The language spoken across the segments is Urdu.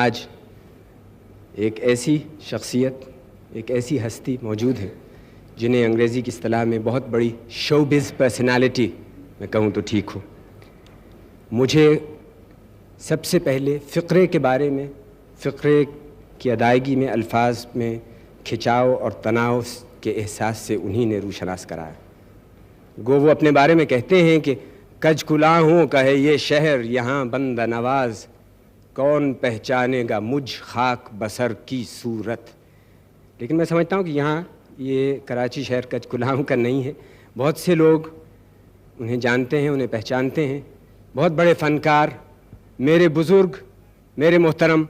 آج ایک ایسی شخصیت، ایک ایسی ہستی موجود ہے جنہیں انگریزی کی اصطلاح میں بہت بڑی شوبز پرسنالٹی میں کہوں تو ٹھیک ہو۔ مجھے سب سے پہلے فقرے کے بارے میں، فقرے کی ادائیگی میں، الفاظ میں کھچاؤ اور تناؤ کے احساس سے انہی نے روشناس کرایا۔ گو وہ اپنے بارے میں کہتے ہیں کہ کج کلاں ہوں کہے یہ شہر یہاں بندہ نواز، کون پہچانے گا مجھ خاک بسر کی صورت۔ لیکن میں سمجھتا ہوں کہ یہاں یہ کراچی شہر کج کلاں کا نہیں ہے، بہت سے لوگ انہیں جانتے ہیں، انہیں پہچانتے ہیں۔ بہت بڑے فنکار، میرے بزرگ، میرے محترم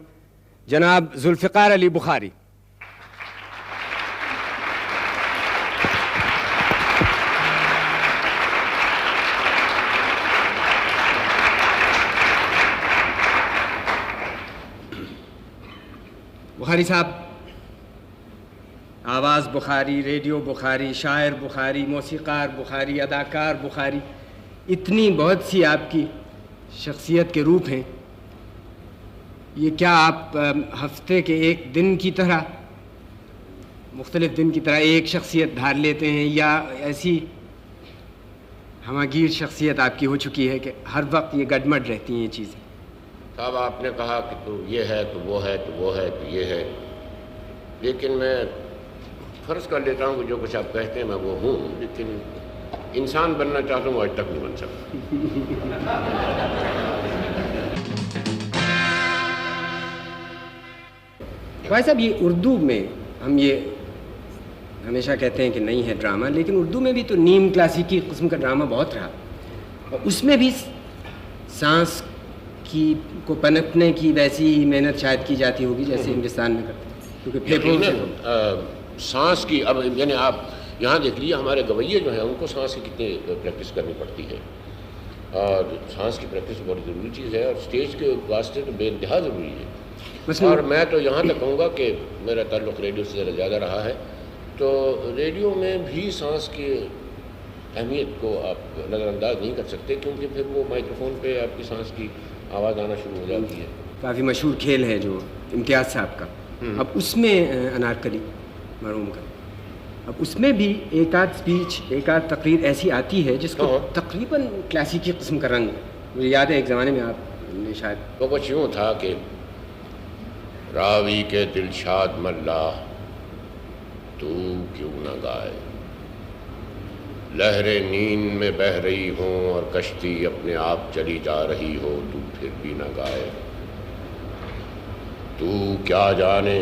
جناب ذوالفقار علی بخاری۔ بخاری صاحب، آواز بخاری، ریڈیو بخاری، شاعر بخاری، موسیقار بخاری، اداکار بخاری، اتنی بہت سی آپ کی شخصیت کے روپ ہیں۔ یہ کیا آپ ہفتے کے ایک دن کی طرح، مختلف دن کی طرح ایک شخصیت دھار لیتے ہیں، یا ایسی ہماگیر شخصیت آپ کی ہو چکی ہے کہ ہر وقت یہ گڈمڈ رہتی ہیں یہ چیزیں؟ صاحب آپ نے کہا کہ تو یہ ہے تو وہ ہے تو وہ ہے تو یہ ہے، لیکن میں فرض کر لیتا ہوں کہ جو کچھ آپ کہتے ہیں میں وہ ہوں، لیکن انسان بننا چاہتا ہوں آج تک نہیں بن سکتا۔ بھائی صاحب، یہ اردو میں ہم یہ ہمیشہ کہتے ہیں کہ نہیں ہے ڈرامہ، لیکن اردو میں بھی تو نیم کلاسیکی قسم کا ڈرامہ بہت رہا، اور اس میں بھی سانس کی کو پنپنے کی ویسی ہی محنت شاید کی جاتی ہوگی جیسے ہندوستان میں کرتے ہیں، کیونکہ پھیپھڑوں سے سانس کی اب یعنی آپ یہاں دیکھ لیجیے ہمارے گویے جو ہیں ان کو سانس کی کتنی پریکٹس کرنی پڑتی ہے، اور سانس کی پریکٹس بہت ضروری چیز ہے، اور اسٹیج کے واسطے تو بے انتہا ضروری ہے۔ اور میں تو یہاں تک کہوں گا کہ میرا تعلق ریڈیو سے زیادہ رہا ہے، تو ریڈیو میں بھی سانس کی اہمیت کو آپ نظر انداز نہیں کر سکتے، کیونکہ پھر وہ مائکروفون پہ آپ کی سانس کی آواز آنا شروع ہو جاتی ہے۔ کافی مشہور کھیل ہے جو امتیاز صاحب کا، اب اس میں انارکلی مرحوم کا، اب اس میں بھی ایک آدھ اسپیچ، ایک آدھ تقریر ایسی آتی ہے جس کو تقریباً کلاسیکی قسم کا رنگ، مجھے یاد ہے ایک زمانے میں آپ نے شاید وہ کچھ یوں تھا کہ راوی کے دلشاد ملا تو کیوں نہ گائے، لہریں نیند میں بہہ رہی ہوں اور کشتی اپنے آپ چلی جا رہی ہو تو پھر بھی نہ گائے، تو کیا جانے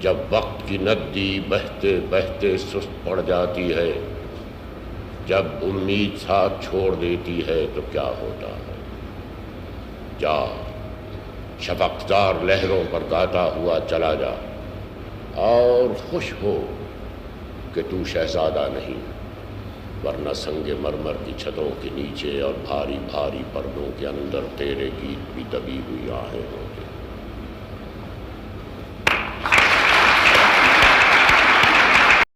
جب وقت کی ندی بہتے بہتے سست پڑ جاتی ہے، جب امید ساتھ چھوڑ دیتی ہے تو کیا ہوتا ہے، جا شفقدار لہروں پر گاتا ہوا چلا جا، اور خوش ہو کہ تو شہزادہ نہیں، ورنہ سنگ مرمر کی چھتوں کے نیچے اور بھاری بھاری پردوں کے اندر تیرے گیت بھی دبی ہوئی آہیں ہوں گے۔